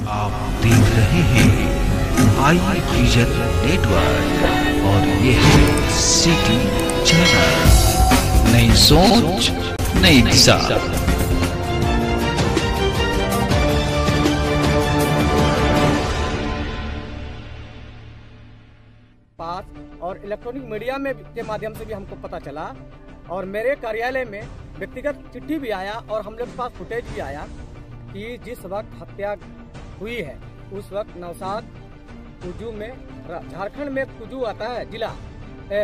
आप देख रहे हैं आई विजन नेटवर्क और ये है सिटी चैनल। नई सोच नई दिशा। और इलेक्ट्रॉनिक मीडिया में के माध्यम से भी हमको पता चला और मेरे कार्यालय में व्यक्तिगत चिट्ठी भी आया और हम लोग के पास फुटेज भी आया कि जिस वक्त हत्या हुई है उस वक्त नौसाद कुजू में, झारखंड में कुजू आता है जिला,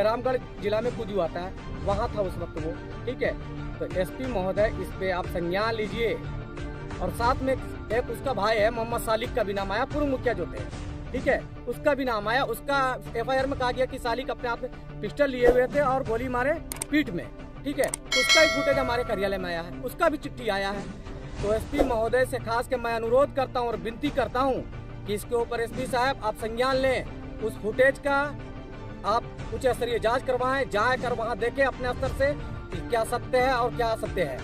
रामगढ़ जिला में कुजू आता है, वहाँ था उस वक्त वो। ठीक है, तो एसपी महोदय इस पे आप संज्ञान लीजिए। और साथ में एक उसका भाई है मोहम्मद सालिक का भी नाम आया, पूर्व मुखिया जो थे, ठीक है, उसका भी नाम आया। उसका एफआईआर में कहा गया कि सालिक अपने हाथ में पिस्टल लिए हुए थे और गोली मारे पीठ में। ठीक है, उसका भी फुटेज हमारे कार्यालय में आया है, उसका भी चिट्ठी आया है। तो एसपी महोदय से खास के मैं अनुरोध करता हूं और विनती करता हूं कि इसके ऊपर एसपी साहब आप संज्ञान लें, उस फुटेज का आप उच्च स्तरीय जांच करवाएं, जाकर वहां देखें अपने स्तर से कि क्या सत्य है और क्या असत्य है।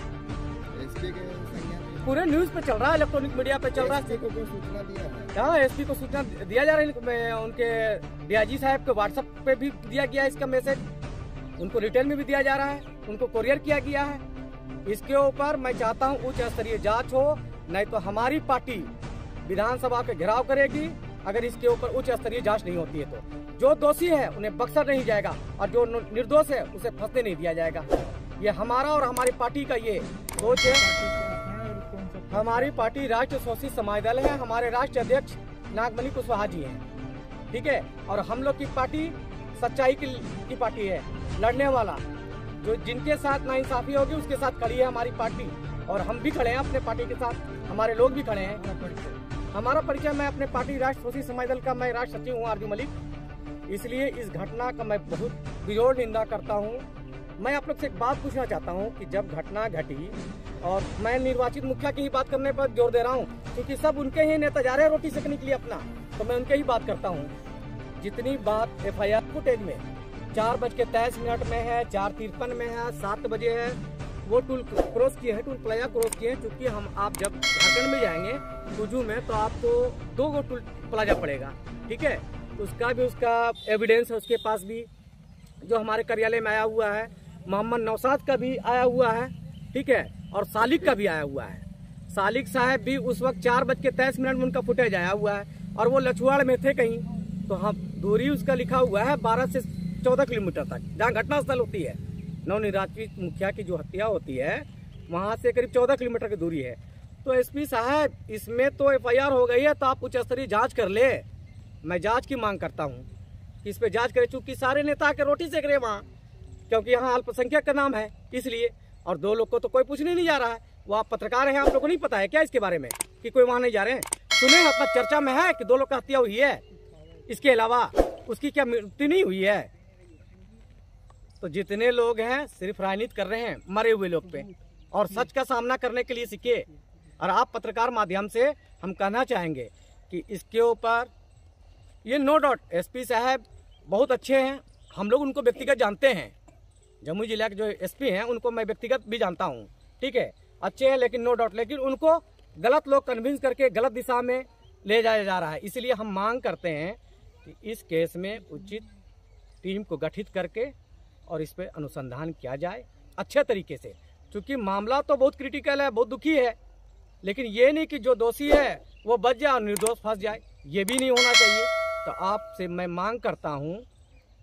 पूरे न्यूज पे चल रहा है, इलेक्ट्रॉनिक मीडिया पे चल रहा है। सूचना दिया है, हाँ, एसपी को सूचना दिया जा रहा है। उनके डीआईजी साहब को व्हाट्सएप पे भी दिया गया है इसका मैसेज, उनको रिटेल में भी दिया जा रहा है, उनको कोरियर किया गया है। इसके ऊपर मैं चाहता हूँ उच्च स्तरीय जांच हो, नहीं तो हमारी पार्टी विधानसभा के घेराव करेगी अगर इसके ऊपर उच्च स्तरीय जांच नहीं होती है। तो जो दोषी है उन्हें बख्शा नहीं जाएगा और जो निर्दोष है उसे फंसने नहीं दिया जाएगा। ये हमारा और हमारी पार्टी का ये सोच है। हमारी पार्टी राष्ट्रीय शोषित समाज दल है, हमारे राष्ट्रीय अध्यक्ष नागमणि कुशवाहा जी हैं। ठीक है, और हम लोग की पार्टी सच्चाई की पार्टी है, लड़ने वाला, जो जिनके साथ नाइंसाफी होगी उसके साथ खड़ी है हमारी पार्टी। और हम भी खड़े हैं अपने पार्टी के साथ, हमारे लोग भी खड़े हैं। हमारा परिचय, मैं अपने पार्टी राष्ट्रीय शोषित समाज दल का मैं राष्ट्र सचिव हूँ आरजू मलिक। इसलिए इस घटना का मैं बहुत बेजोड़ निंदा करता हूँ। मैं आप लोग से एक बात पूछना चाहता हूँ कि जब घटना घटी, और मैं निर्वाचित मुखिया की ही बात करने पर जोर दे रहा हूँ क्योंकि सब उनके ही नेता जा रहे हैं रोटी सेकने के लिए अपना, तो मैं उनके ही बात करता हूँ। जितनी बात एफआईआर फुटेज में 4:23 में है, 4:53 में है, 7 बजे है, वो टूल क्रॉस किए हैं, टूल प्लाजा क्रॉस किए हैं। क्योंकि आप जब झारखंड में जाएंगे कुजू में तो आपको 2 टूल प्लाजा पड़ेगा। ठीक है, उसका भी उसका एविडेंस है उसके पास भी, जो हमारे कार्यालय में आया हुआ है। मोहम्मद नौसाद का भी आया हुआ है, ठीक है, और सालिक का भी आया हुआ है। सालिक साहब भी उस वक्त 4:23 में उनका फुटेज आया हुआ है और वो लछुआड़ में थे कहीं, तो हम दूरी उसका लिखा हुआ है 12 से 14 किलोमीटर तक, जहाँ घटना स्थल होती है। नवनिर्वाचित मुखिया की जो हत्या होती है वहाँ से करीब 14 किलोमीटर की दूरी है। तो एसपी साहब, इसमें तो एफआईआर हो गई है, तो आप उच्च स्तरीय जाँच कर ले। मैं जाँच की मांग करता हूँ कि इस पे जाँच करे, चूँकि सारे नेता आके रोटी सेक रहे वहाँ, क्योंकि यहाँ अल्पसंख्यक का नाम है इसलिए। और 2 लोग को तो कोई पूछने नहीं जा रहा है। वो आप पत्रकार हैं, आप लोगों को नहीं पता है क्या इसके बारे में कि कोई वहाँ नहीं जा रहे हैं? सुने अपना चर्चा में है कि 2 लोग का हत्या हुई है, इसके अलावा उसकी क्या मृत्यु नहीं हुई है? तो जितने लोग हैं सिर्फ राजनीति कर रहे हैं मरे हुए लोग पे, और सच का सामना करने के लिए सीखे। और आप पत्रकार माध्यम से हम कहना चाहेंगे कि इसके ऊपर ये नो डाउट एसपी साहब बहुत अच्छे हैं, हम लोग उनको व्यक्तिगत जानते हैं। जमुई जिला के जो एसपी हैं उनको मैं व्यक्तिगत भी जानता हूं, ठीक है, अच्छे हैं, लेकिन नो डाउट, लेकिन उनको गलत लोग कन्विंस करके गलत दिशा में ले जाया जा रहा है। इसलिए हम मांग करते हैं कि इस केस में उचित टीम को गठित करके और इस पर अनुसंधान किया जाए अच्छे तरीके से। क्योंकि मामला तो बहुत क्रिटिकल है, बहुत दुखी है, लेकिन ये नहीं कि जो दोषी है वो बच जाए और निर्दोष फंस जाए, ये भी नहीं होना चाहिए। तो आपसे मैं मांग करता हूँ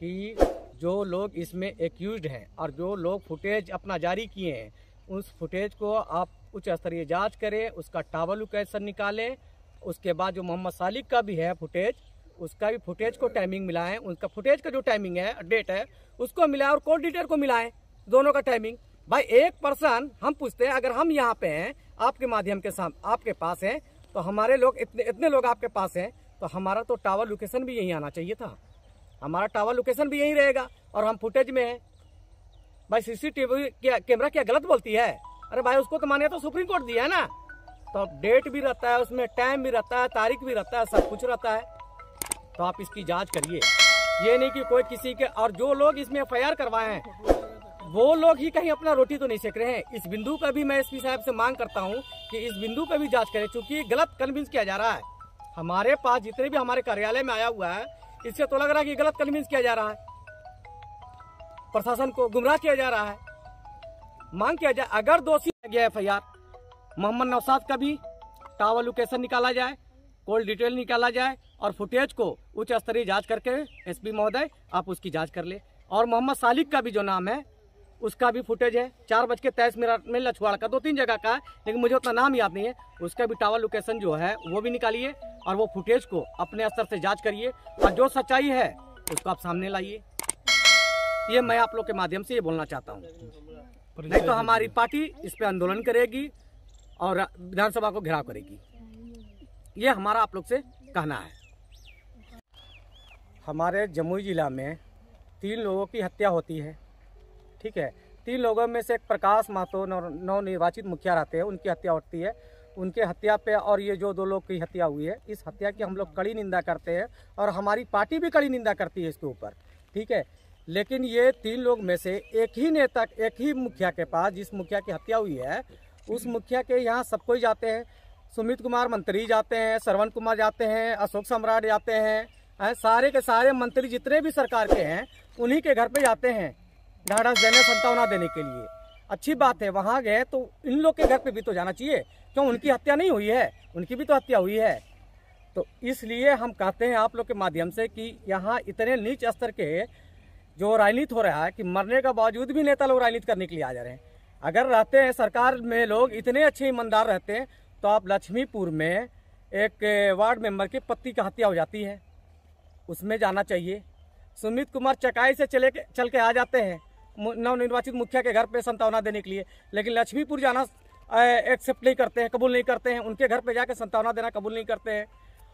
कि जो लोग इसमें एक्यूज्ड हैं और जो लोग फुटेज अपना जारी किए हैं, उस फुटेज को आप उच्च स्तरीय जांच करें, उसका टावर लोकेशन निकालें। उसके बाद जो मोहम्मद सालिक का भी है फुटेज, उसका भी फुटेज को टाइमिंग मिलाएं, उनका फुटेज का जो टाइमिंग है, डेट है, उसको मिलाएं और कॉल डिटेल को मिलाएं, दोनों का टाइमिंग। भाई एक पर्सन हम पूछते हैं, अगर हम यहाँ पे हैं आपके माध्यम के साथ, आपके पास हैं, तो हमारे लोग इतने लोग आपके पास हैं, तो हमारा तो टावर लोकेशन भी यहीं आना चाहिए था, हमारा टावर लोकेशन भी यहीं रहेगा और हम फुटेज में हैं। भाई सीसीटीवी कैमरा क्या गलत बोलती है? अरे भाई उसको तो माने तो सुप्रीम कोर्ट दिया है ना, तो डेट भी रहता है उसमें, टाइम भी रहता है, तारीख भी रहता है, सब कुछ रहता है। तो आप इसकी जांच करिए, ये नहीं कि कोई किसी के, और जो लोग इसमें एफआईआर करवाए हैं वो लोग ही कहीं अपना रोटी तो नहीं सेक रहे हैं। इस बिंदु का भी मैं एसपी साहब से मांग करता हूं कि इस बिंदु का भी जांच करें, क्योंकि गलत कन्विंस किया जा रहा है। हमारे पास जितने भी हमारे कार्यालय में आया हुआ है, इससे तो लग रहा है कि गलत कन्विंस किया जा रहा है, प्रशासन को गुमराह किया जा रहा है। मांग किया जाए, अगर दोषी गया FIR मोहम्मद नौशाद का भी टावर लोकेशन निकाला जाए, कॉल डिटेल निकाला जाए और फुटेज को उच्च स्तरीय जांच करके SP महोदय आप उसकी जांच कर ले। और मोहम्मद सालिक का भी जो नाम है उसका भी फुटेज है, 4:23 में लछवाड़ का 2-3 जगह का है, लेकिन मुझे उतना नाम याद नहीं है। उसका भी टावर लोकेशन जो है वो भी निकालिए और वो फुटेज को अपने स्तर से जांच करिए और जो सच्चाई है उसको आप सामने लाइए। ये मैं आप लोग के माध्यम से ये बोलना चाहता हूँ। नहीं तो हमारी पार्टी इस पे आंदोलन करेगी और विधानसभा को घेराव करेगी। ये हमारा आप लोग से कहना है। हमारे जमुई जिला में 3 लोगों की हत्या होती है, ठीक है। 3 लोगों में से एक प्रकाश महतो नवनिर्वाचित मुखिया रहते हैं, उनकी हत्या होती है। उनके हत्या पे और ये जो 2 लोग की हत्या हुई है, इस हत्या की हम लोग कड़ी निंदा करते हैं और हमारी पार्टी भी कड़ी निंदा करती है इसके ऊपर, ठीक है। लेकिन ये 3 लोग में से एक ही नेता, एक ही मुखिया के पास, जिस मुखिया की हत्या हुई है उस मुखिया के यहाँ सब कोई जाते हैं। सुमित कुमार मंत्री जाते हैं, श्रवण कुमार जाते हैं, अशोक सम्राट जाते हैं, सारे के सारे मंत्री जितने भी सरकार के हैं उन्हीं के घर पे जाते हैं ढाढ़स देने, सांत्वना देने के लिए। अच्छी बात है, वहाँ गए तो इन लोग के घर पे भी तो जाना चाहिए। क्यों, उनकी हत्या नहीं हुई है? उनकी भी तो हत्या हुई है। तो इसलिए हम कहते हैं आप लोग के माध्यम से कि यहाँ इतने नीच स्तर के जो राजनीति हो रहा है कि मरने का बावजूद भी नेता लोग राजनीति करने के लिए आ जा रहे हैं। अगर रहते हैं सरकार में लोग इतने अच्छे ईमानदार रहते हैं तो आप लक्ष्मीपुर में एक वार्ड मेंबर की पत्नी की हत्या हो जाती है, उसमें जाना चाहिए। सुमित कुमार चकाई से चल के आ जाते हैं नवनिर्वाचित मुखिया के घर पे सांत्वना देने के लिए, लेकिन लक्ष्मीपुर जाना एक्सेप्ट नहीं करते हैं, कबूल नहीं करते हैं। उनके घर पे जाकर सांत्वना देना कबूल नहीं करते हैं।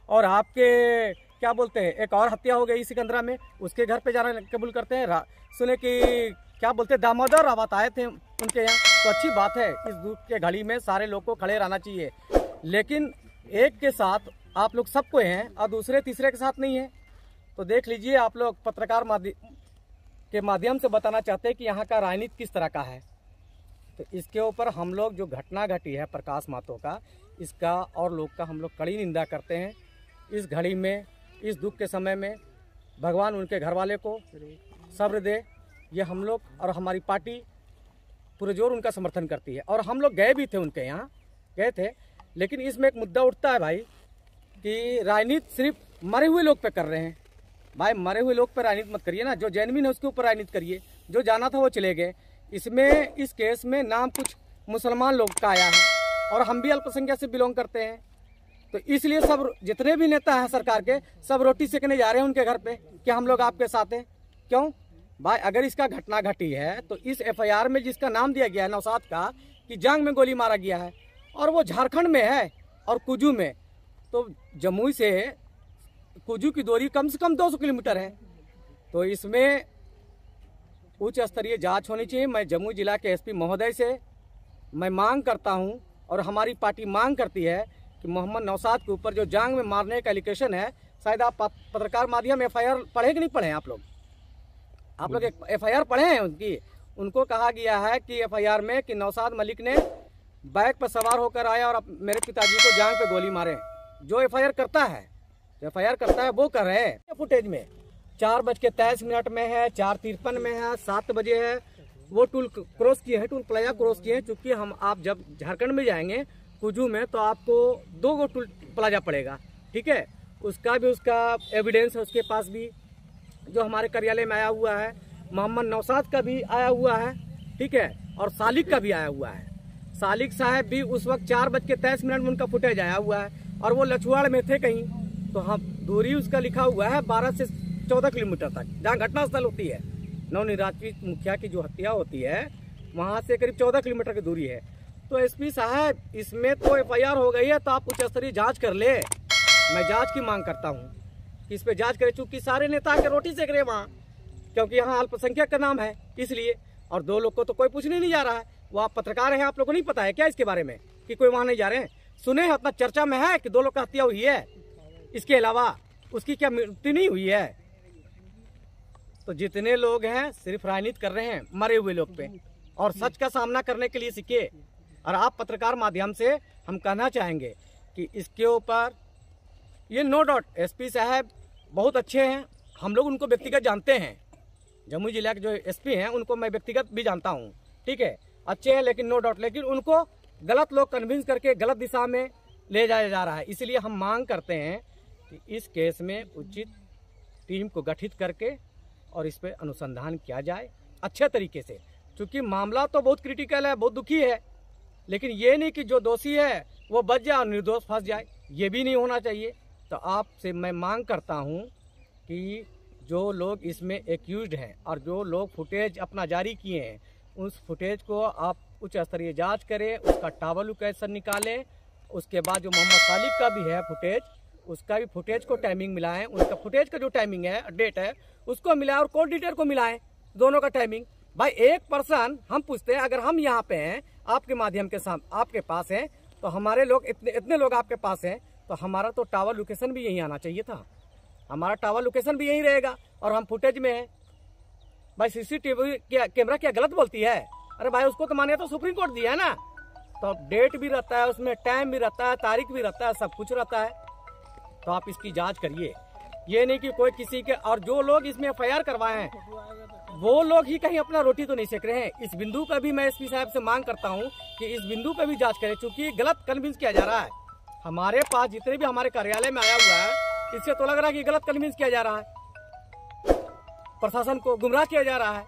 और आपके क्या बोलते हैं, एक और हत्या हो गई सिकंदरा में, उसके घर पे जाना कबूल करते हैं। सुने कि क्या बोलते हैं दामोदर रावत आए थे उनके यहाँ, तो अच्छी बात है। इस दुख के घड़ी में सारे लोग को खड़े रहना चाहिए, लेकिन एक के साथ आप लोग सबको हैं और दूसरे तीसरे के साथ नहीं है। तो देख लीजिए, आप लोग पत्रकार के माध्यम से बताना चाहते हैं कि यहाँ का राजनीति किस तरह का है। तो इसके ऊपर हम लोग जो घटना घटी है प्रकाश महतो का, इसका और लोग का हम लोग कड़ी निंदा करते हैं। इस घड़ी में, इस दुख के समय में भगवान उनके घर वाले को सब्र दे, ये हम लोग और हमारी पार्टी पूरे जोर उनका समर्थन करती है। और हम लोग गए भी थे, उनके यहाँ गए थे। लेकिन इसमें एक मुद्दा उठता है भाई कि राजनीति सिर्फ मरे हुए लोग पे कर रहे हैं। भाई मरे हुए लोग पर राजनीति मत करिए ना, जो जेन्युइन है उसके ऊपर राजनीति करिए। जो जाना था वो चले गए। इसमें इस केस में नाम कुछ मुसलमान लोग का आया है और हम भी अल्पसंख्यक से बिलोंग करते हैं, तो इसलिए सब जितने भी नेता हैं सरकार के सब रोटी सेकने जा रहे हैं उनके घर पे कि हम लोग आपके साथ हैं। क्यों भाई, अगर इसका घटना घटी है तो इस FIR में जिसका नाम दिया गया है नौशाद का कि जांग में गोली मारा गया है और वो झारखंड में है और कुजू में, तो जमुई से कुजू की दूरी कम से कम 200 किलोमीटर है। तो इसमें उच्च स्तरीय जांच होनी चाहिए। मैं जमुई जिला के SP महोदय से मैं मांग करता हूं और हमारी पार्टी मांग करती है कि मोहम्मद नौशाद के ऊपर जो जांग में मारने का एलिगेशन है, शायद आप पत्रकार माध्यम FIR पढ़े कि नहीं पढ़े आप लोग एक FIR पढ़े हैं उनकी। उनको कहा गया है कि FIR में कि नौशाद मलिक ने बाइक पर सवार होकर आया और मेरे पिताजी को जांग पे गोली मारे। जो FIR करता है वो कर रहे हैं। फुटेज में 4:23 में है, 4:53 में है, 7 बजे है। वो टूल क्रॉस किए हैं, टूल प्लाजा क्रॉस किए हैं। चूंकि आप जब झारखंड में जाएंगे कुजू में तो आपको 2 गो टूल प्लाजा पड़ेगा, ठीक है। उसका एविडेंस है उसके पास भी, जो हमारे कार्यालय में आया हुआ है। मोहम्मद नौशाद का भी आया हुआ है, ठीक है, और सालिक का भी आया हुआ है। सालिक साहब भी उस वक्त 4:23 में उनका फुटेज आया हुआ है और वो लछवाड़ में थे कहीं। तो हम दूरी उसका लिखा हुआ है 12 से 14 किलोमीटर तक, जहाँ घटना स्थल होती है। नवनिर्वाचित मुखिया की जो हत्या होती है वहाँ से करीब 14 किलोमीटर की दूरी है। तो SP साहब, इसमें तो FIR हो गई है, तो आप उच्च स्तरीय जाँच कर ले। मैं जाँच की मांग करता हूँ कि इस पे जाँच करें, चूँकि सारे नेता के रोटी सेक रहे वहाँ, क्योंकि यहाँ अल्पसंख्यक का नाम है इसलिए। और 2 लोग को तो कोई पूछने नहीं जा रहा है। वो आप पत्रकार हैं, आप लोगों को नहीं पता है क्या इसके बारे में कि कोई वहाँ नहीं जा रहे हैं? सुने हैं, उतना चर्चा में है कि 2 लोग का हत्या हुई है, इसके अलावा उसकी क्या मृत्यु नहीं हुई है? तो जितने लोग हैं सिर्फ राजनीति कर रहे हैं मरे हुए लोग पे, और सच का सामना करने के लिए सीखे। और आप पत्रकार माध्यम से हम कहना चाहेंगे कि इसके ऊपर ये नो डाउट एसपी साहब बहुत अच्छे हैं, हम लोग उनको व्यक्तिगत जानते हैं। जमुई जिला के जो एसपी हैं उनको मैं व्यक्तिगत भी जानता हूँ, ठीक है, अच्छे हैं, लेकिन नो डाउट, लेकिन उनको गलत लोग कन्विंस करके गलत दिशा में ले जाया जा रहा है। इसलिए हम मांग करते हैं कि इस केस में उचित टीम को गठित करके और इस पर अनुसंधान किया जाए अच्छे तरीके से, क्योंकि मामला तो बहुत क्रिटिकल है, बहुत दुखी है, लेकिन ये नहीं कि जो दोषी है वो बच जाए और निर्दोष फंस जाए, ये भी नहीं होना चाहिए। तो आपसे मैं मांग करता हूँ कि जो लोग इसमें एक्यूज्ड हैं और जो लोग फुटेज अपना जारी किए हैं, उस फुटेज को आप उच्च स्तरीय जांच करें, उसका टावर लोकेशन निकालें। उसके बाद जो मोहम्मद सालिक का भी है फुटेज, उसका भी फुटेज को टाइमिंग मिलाएं, उनका फुटेज का जो टाइमिंग है, डेट है, उसको मिलाएं और कॉल डिटेल को मिलाएं, दोनों का टाइमिंग। भाई एक पर्सन हम पूछते हैं, अगर हम यहाँ पे हैं आपके माध्यम के साथ आपके पास हैं, तो हमारे लोग इतने लोग आपके पास हैं, तो हमारा तो टावर लोकेशन भी यहीं आना चाहिए था, हमारा टावर लोकेशन भी यहीं रहेगा और हम फुटेज में हैं। भाई सीसीटीवी कैमरा क्या गलत बोलती है? अरे भाई उसको तो माने तो सुप्रीम कोर्ट दिया है ना, तो डेट भी रहता है उसमें, टाइम भी रहता है, तारीख भी रहता है, सब कुछ रहता है। तो आप इसकी जांच करिए, ये नहीं कि कोई किसी के, और जो लोग इसमें एफआईआर करवाए हैं वो लोग ही कहीं अपना रोटी तो नहीं सेक रहे हैं। इस बिंदु का भी मैं एसपी साहब से मांग करता हूं कि इस बिंदु का भी जांच करें, क्योंकि गलत कन्विंस किया जा रहा है। हमारे पास जितने भी हमारे कार्यालय में आया हुआ है, इससे तो लग रहा है कि गलत कन्विंस किया जा रहा है, प्रशासन को गुमराह किया जा रहा है।